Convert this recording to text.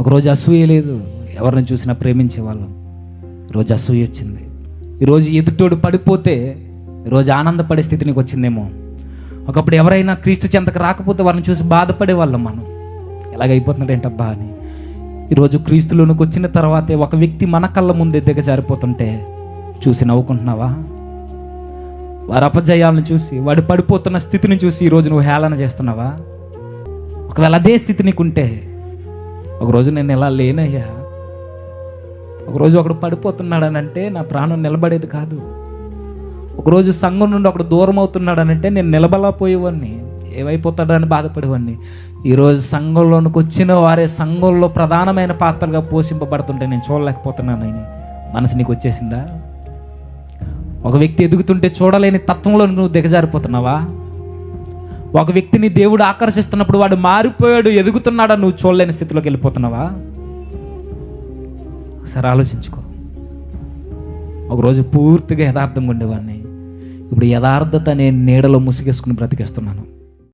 ఒకరోజు అసూయ లేదు, ఎవరిని చూసినా ప్రేమించేవాళ్ళం. ఈరోజు అసూయ వచ్చింది. ఈరోజు ఎదుటోడు పడిపోతే ఈరోజు ఆనందపడే స్థితి నీకు వచ్చిందేమో. ఒకప్పుడు ఎవరైనా క్రీస్తు చెంతకు రాకపోతే వారిని చూసి బాధపడేవాళ్ళం మనం. ఎలాగైపోతున్నాడు ఏంటబ్బా అని. ఈరోజు క్రీస్తులోనికి వచ్చిన తర్వాతే ఒక వ్యక్తి మన కళ్ళ ముందే దిగజారిపోతుంటే చూసి నవ్వుకుంటున్నావా? వారి అపజయాలను చూసి, వాడు పడిపోతున్న స్థితిని చూసి ఈరోజు నువ్వు హేళన చేస్తున్నావా? ఒకవేళ అదే స్థితి నీకుంటే, ఒకరోజు నేను ఇలా లేనయ్యా, ఒకరోజు ఒకడు పడిపోతున్నాడనంటే నా ప్రాణం నిలబడేది కాదు. ఒకరోజు సంఘం నుండి ఒకడు దూరం అవుతున్నాడనంటే నేను నిలబడలేకపోయేవాడిని, ఏమైపోతాడని బాధపడేవాడిని. ఈరోజు సంఘంలోనికి వచ్చిన వారే సంఘంలో ప్రధానమైన పాత్రగా పోషింపబడుతుంటే నేను చూడలేకపోతున్నానని మనసు నీకు వచ్చేసిందా? ఒక వ్యక్తి ఎదుగుతుంటే చూడలేని తత్వంలో నువ్వు దిగజారిపోతున్నావా? ఒక వ్యక్తిని దేవుడు ఆకర్షిస్తున్నప్పుడు వాడు మారిపోయాడు, ఎదుగుతున్నాడా, నువ్వు చూడలేని స్థితిలోకి వెళ్ళిపోతున్నావా? ఒకసారి ఆలోచించుకో. ఒకరోజు పూర్తిగా యథార్థంగా ఉండేవాడిని, ఇప్పుడు యథార్థత అనే నీడలో ముసుగేసుకుని బ్రతికేస్తున్నాను.